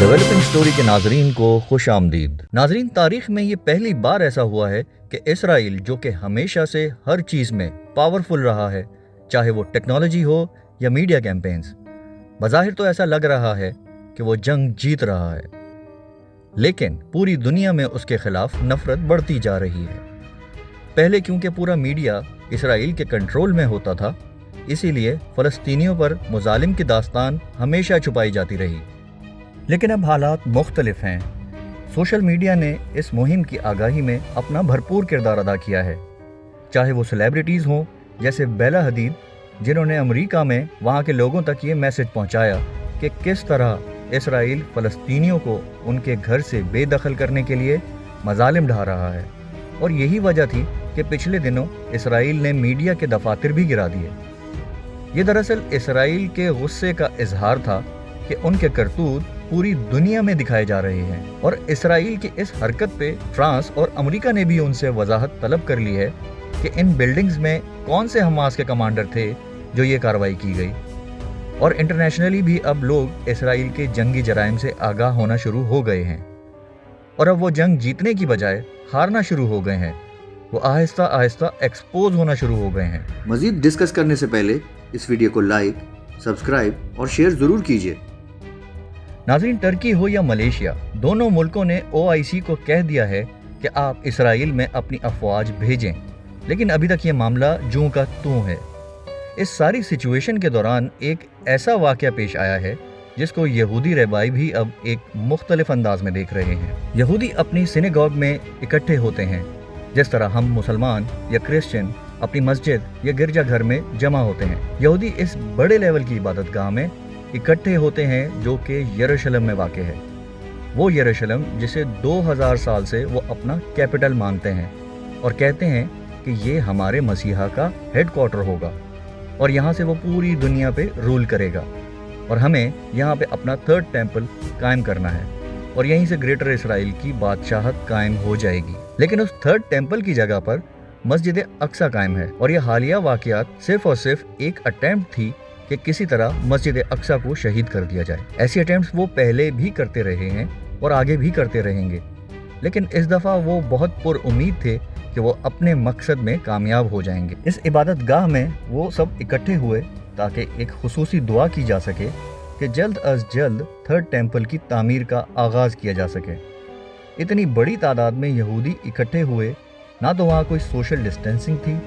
Developing story के नाजरीन को खुश आमदीद। नाजरीन, तारीख में ये पहली बार ऐसा हुआ है कि इसराइल, जो कि हमेशा से हर चीज़ में पावरफुल रहा है, चाहे वो टेक्नोलॉजी हो या मीडिया कैंपेन्स, बज़ाहिर तो ऐसा लग रहा है कि वो जंग जीत रहा है, लेकिन पूरी दुनिया में उसके खिलाफ नफरत बढ़ती जा रही है। पहले क्योंकि पूरा मीडिया इसराइल के कंट्रोल में होता था, इसीलिए फ़लस्तीनियों पर मुजालिम की दास्तान हमेशा छुपाई जाती रही। लेकिन अब हालात मुख्तलिफ हैं। सोशल मीडिया ने इस मुहिम की आगाही में अपना भरपूर किरदार अदा किया है, चाहे वो सेलिब्रिटीज़ हों जैसे बेला हदीद, जिन्होंने अमेरिका में वहाँ के लोगों तक ये मैसेज पहुँचाया कि किस तरह इसराइल फ़लस्तीनियों को उनके घर से बेदखल करने के लिए मजालिम ढा रहा है। और यही वजह थी कि पिछले दिनों इसराइल ने मीडिया के दफातर भी गिरा दिए। ये दरअसल इसराइल के गुस्से का इजहार था कि उनके करतूत पूरी दुनिया में दिखाए जा रहे हैं, और इसराइल की इस हरकत पे फ्रांस और अमेरिका ने भी उनसे वजाहत तलब कर ली है कि इन बिल्डिंग्स में कौन से हमास के कमांडर थे जो ये कार्रवाई की गई। और इंटरनेशनली भी अब लोग इसराइल के जंगी जराइम से आगाह होना शुरू हो गए हैं, और अब वो जंग जीतने की बजाय हारना शुरू हो गए हैं। वो आहिस्ता आहिस्ता एक्सपोज होना शुरू हो गए हैं। मजीद डिस्कस करने से पहले इस वीडियो को लाइक, सब्सक्राइब और शेयर ज़रूर कीजिए। नाज़रीन, टर्की हो या मलेशिया, दोनों मुल्कों ने OIC को कह दिया है कि आप इसराइल में अपनी अफवाज भेजें, लेकिन अभी तक ये मामला जूं का तूं है। इस सारी सिचुएशन के दौरान एक ऐसा वाक़या पेश आया है जिसको यहूदी रहबाई भी अब एक मुख्तलिफ अंदाज में देख रहे हैं। यहूदी अपनी सिनेगॉग में इकट्ठे होते हैं, जिस तरह हम मुसलमान या क्रिश्चियन अपनी मस्जिद या गिरजा घर में जमा होते हैं। यहूदी इस बड़े लेवल की इबादत गाह में इकट्ठे होते हैं जो कि यरूशलेम में वाक़ है। वो यरूशलेम जिसे 2000 साल से वो अपना कैपिटल मानते हैं, और कहते हैं कि ये हमारे मसीहा का हेडक्वार्टर होगा और यहाँ से वो पूरी दुनिया पे रूल करेगा, और हमें यहाँ पे अपना थर्ड टेम्पल कायम करना है, और यहीं से ग्रेटर इसराइल की बादशाहत कायम हो जाएगी। लेकिन उस थर्ड टेम्पल की जगह पर मस्जिद अक्सा कायम है, और ये हालिया वाक़यात सिर्फ और सिर्फ एक अटेम्प्ट थी कि किसी तरह मस्जिद अक्सा को शहीद कर दिया जाए। ऐसी अटेम्प्ट्स वो पहले भी करते रहे हैं और आगे भी करते रहेंगे, लेकिन इस दफ़ा वो बहुत पुरउम्मीद थे कि वो अपने मकसद में कामयाब हो जाएंगे। इस इबादत गाह में वो सब इकट्ठे हुए ताकि एक खुसूसी दुआ की जा सके कि जल्द अज जल्द थर्ड टेम्पल की तामीर का आगाज़ किया जा सके। इतनी बड़ी तादाद में यहूदी इकट्ठे हुए, ना तो वहाँ कोई सोशल डिस्टेंसिंग थी,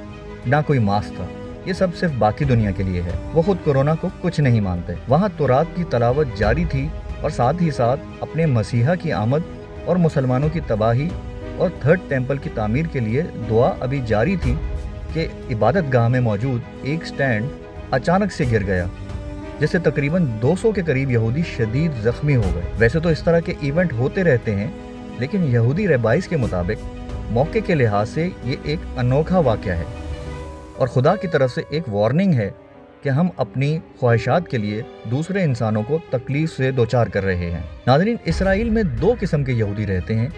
ना कोई मास्क था। ये सब सिर्फ बाकी दुनिया के लिए है। वो खुद कोरोना को कुछ नहीं मानते। वहाँ तौरात की तलावत जारी थी, और साथ ही साथ अपने मसीहा की आमद और मुसलमानों की तबाही और थर्ड टेम्पल की तामीर के लिए दुआ अभी जारी थी कि इबादत गाह में मौजूद एक स्टैंड अचानक से गिर गया, जिससे तकरीबन 200 के करीब यहूदी शदीद जख्मी हो गए। वैसे तो इस तरह के इवेंट होते रहते हैं, लेकिन यहूदी रबाइस के मुताबिक मौके के लिहाज से ये एक अनोखा वाक़या है, और खुदा की तरफ से एक वार्निंग है कि हम अपनी ख्वाहिशात के लिए दूसरे इंसानों को तकलीफ से दोचार कर रहे हैं। नाज़रीन, इसराइल में 2 किस्म के यहूदी रहते हैं,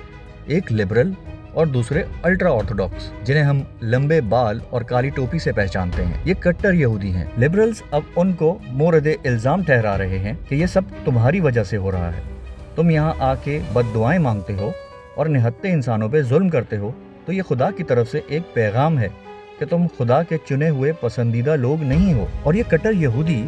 एक लिबरल और दूसरे अल्ट्रा ऑर्थोडॉक्स, जिन्हें हम लंबे बाल और काली टोपी से पहचानते हैं। ये कट्टर यहूदी हैं। लिबरल्स अब उनको मोरद इल्ज़ाम ठहरा रहे हैं कि ये सब तुम्हारी वजह से हो रहा है। तुम यहाँ आके बद्दुआएं मांगते हो और निहत्ते इंसानों पे जुल्म करते हो, तो ये खुदा की तरफ से एक पैगाम है कि तुम खुदा के चुने हुए पसंदीदा लोग नहीं हो। और ये कट्टर यहूदी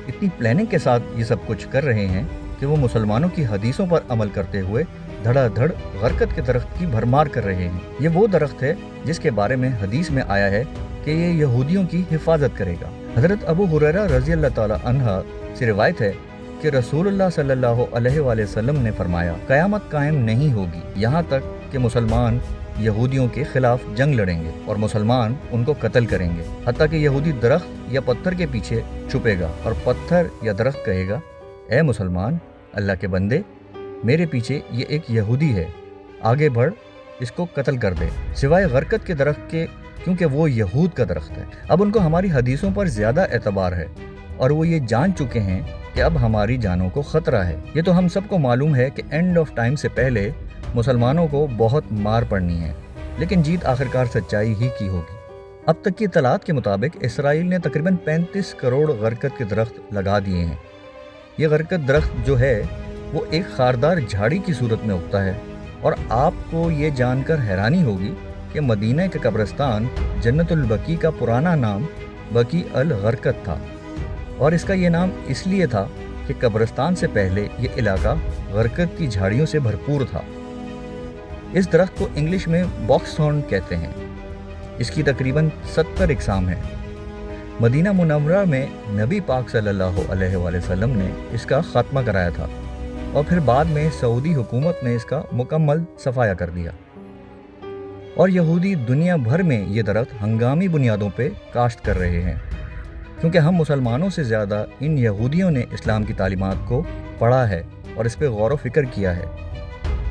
इतनी प्लानिंग के साथ ये सब कुछ कर रहे हैं कि वो मुसलमानों की हदीसों पर अमल करते हुए धड़ाधड़ गरकत के दरख्त की भरमार कर रहे हैं। ये वो दरख्त है जिसके बारे में हदीस में आया है कि ये यहूदियों की हिफाजत करेगा। हज़रत अबू हुरैरा रज़ी अल्लाह ताला अन्हा से रिवायत है कि रसूलुल्लाह सल्लल्लाहु अलैहि वसल्लम ने फरमाया, क़यामत कायम नहीं होगी यहाँ तक कि मुसलमान यहूदियों के खिलाफ जंग लड़ेंगे और मुसलमान उनको कत्ल करेंगे, हत्ता कि यहूदी दरख्त या पत्थर के पीछे छुपेगा और पत्थर या दरख्त कहेगा, ए मुसलमान, अल्लाह के बंदे, मेरे पीछे ये एक यहूदी है, आगे बढ़, इसको कत्ल कर दे, सिवाय गरकत के दरख्त के, क्योंकि वो यहूद का दरख्त है। अब उनको हमारी हदीसों पर ज़्यादा एतबार है, और वो ये जान चुके हैं कि अब हमारी जानों को ख़तरा है। ये तो हम सबको मालूम है कि एंड ऑफ टाइम से पहले मुसलमानों को बहुत मार पड़नी है, लेकिन जीत आखिरकार सच्चाई ही की होगी। अब तक की इत्तलात के मुताबिक इसराइल ने तकरीबन 35 करोड़ गरकत के दरख्त लगा दिए हैं। ये गरकत दरख्त जो है وہ ایک خاردار جھاڑی کی صورت میں اگتا ہے، اور آپ کو یہ جان کر حیرانی ہوگی کہ مدینہ کا قبرستان جنت البقیع کا پرانا نام بقیع الغرقد تھا، اور اس کا یہ نام اس لیے تھا کہ قبرستان سے پہلے یہ علاقہ غرقد کی جھاڑیوں سے بھرپور تھا۔ اس درخت کو انگلش میں باکس تھورن کہتے ہیں۔ اس کی تقریباً 70 اقسام ہیں۔ مدینہ منورہ میں نبی پاک صلی اللہ علیہ وآلہ وسلم نے اس کا خاتمہ کرایا تھا، اور پھر بعد میں سعودی حکومت نے اس کا مکمل صفایا کر دیا، اور یہودی دنیا بھر میں یہ درخت ہنگامی بنیادوں پہ کاشت کر رہے ہیں، کیونکہ ہم مسلمانوں سے زیادہ ان یہودیوں نے اسلام کی تعلیمات کو پڑھا ہے اور اس پہ غور و فکر کیا ہے،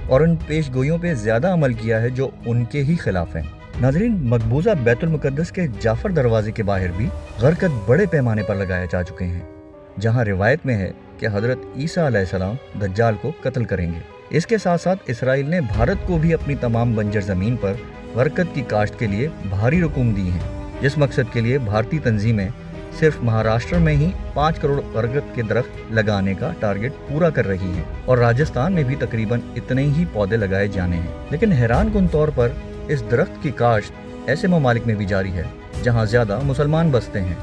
اور ان پیش گوئیوں پہ زیادہ عمل کیا ہے جو ان کے ہی خلاف ہیں۔ ناظرین، مقبوضہ بیت المقدس کے جعفر دروازے کے باہر بھی غرقد بڑے پیمانے پر لگائے جا چکے ہیں، جہاں روایت میں ہے کہ حضرت عیسیٰ علیہ السلام دجال کو قتل کریں گے۔ اس کے ساتھ ساتھ اسرائیل نے بھارت کو بھی اپنی تمام بنجر زمین پر غرقد کی کاشت کے لیے بھاری رقوم دی ہیں، جس مقصد کے لیے بھارتی تنظیمیں صرف مہاراشٹر میں ہی 5 کروڑ غرقد کے درخت لگانے کا ٹارگٹ پورا کر رہی ہیں، اور راجستھان میں بھی تقریباً اتنے ہی پودے لگائے جانے ہیں۔ لیکن حیران کن طور پر اس درخت کی کاشت ایسے ممالک میں بھی جاری ہے جہاں زیادہ مسلمان بستے ہیں،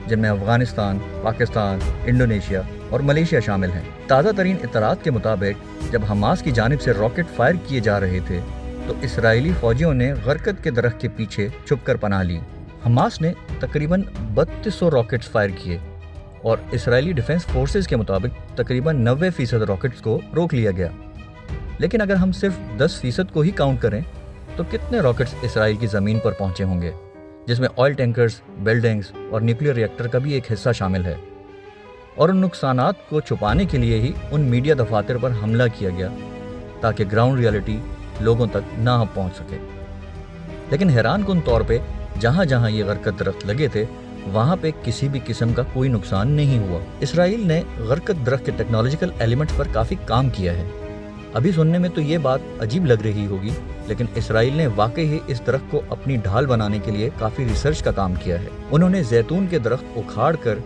جن میں افغانستان، پاکستان، انڈونیشیا اور ملیشیا شامل ہیں۔ تازہ ترین اطلاعات کے مطابق جب حماس کی جانب سے راکٹ فائر کیے جا رہے تھے تو اسرائیلی فوجیوں نے غرقد کے درخت کے پیچھے چھپ کر پناہ لی۔ حماس نے تقریباً 3200 راکٹس فائر کیے، اور اسرائیلی ڈیفنس فورسز کے مطابق تقریباً 90% راکٹس کو روک لیا گیا۔ لیکن اگر ہم صرف 10% کو ہی کاؤنٹ کریں تو کتنے راکٹس اسرائیل کی زمین پر پہنچے ہوں گے، جس میں آئل ٹینکرز، بلڈنگز اور نیوکلیر ریئیکٹر کا بھی ایک حصہ شامل ہے، اور ان نقصانات کو چھپانے کے لیے ہی ان میڈیا دفاتر پر حملہ کیا گیا تاکہ گراؤنڈ ریئلٹی لوگوں تک نہ پہنچ سکے۔ لیکن حیران کن طور پہ جہاں جہاں یہ غرقد درخت لگے تھے وہاں پہ کسی بھی قسم کا کوئی نقصان نہیں ہوا۔ اسرائیل نے غرقد درخت کے ٹیکنالوجیکل ایلیمنٹس پر کافی کام کیا ہے۔ ابھی سننے میں تو یہ بات عجیب لگ رہی ہوگی، لیکن اسرائیل نے واقعی ہی اس درخت کو اپنی ڈھال بنانے کے لیے کافی ریسرچ کا کام کیا ہے۔ انہوں نے زیتون کے درخت اکھاڑ کر،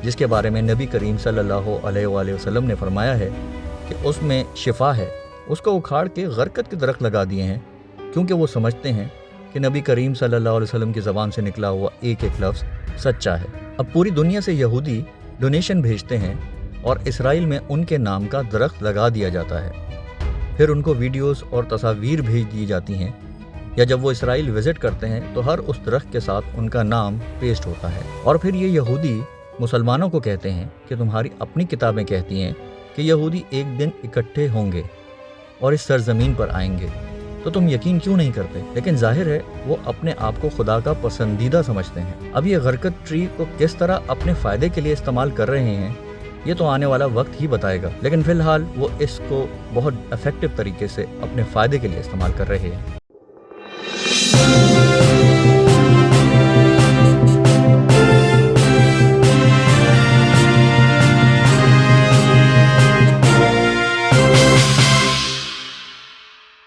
جس کے بارے میں نبی کریم صلی اللہ علیہ وآلہ وسلم نے فرمایا ہے کہ اس میں شفا ہے، اس کو اکھاڑ کے غرقد کے درخت لگا دیے ہیں، کیونکہ وہ سمجھتے ہیں کہ نبی کریم صلی اللہ علیہ وسلم کی زبان سے نکلا ہوا ایک ایک لفظ سچا ہے۔ اب پوری دنیا سے یہودی ڈونیشن بھیجتے ہیں اور اسرائیل میں ان کے نام کا درخت لگا دیا جاتا ہے، پھر ان کو ویڈیوز اور تصاویر بھیج دی جاتی ہیں، یا جب وہ اسرائیل وزٹ کرتے ہیں تو ہر اس درخت کے ساتھ ان کا نام پیسٹ ہوتا ہے، اور پھر یہ یہودی مسلمانوں کو کہتے ہیں کہ تمہاری اپنی کتابیں کہتی ہیں کہ یہودی ایک دن اکٹھے ہوں گے اور اس سرزمین پر آئیں گے، تو تم یقین کیوں نہیں کرتے؟ لیکن ظاہر ہے وہ اپنے آپ کو خدا کا پسندیدہ سمجھتے ہیں۔ اب یہ غرقد ٹری کو کس طرح اپنے فائدے کے لیے استعمال کر رہے ہیں یہ تو آنے والا وقت ہی بتائے گا، لیکن فی الحال وہ اس کو بہت افیکٹو طریقے سے اپنے فائدے کے لیے استعمال کر رہے ہیں۔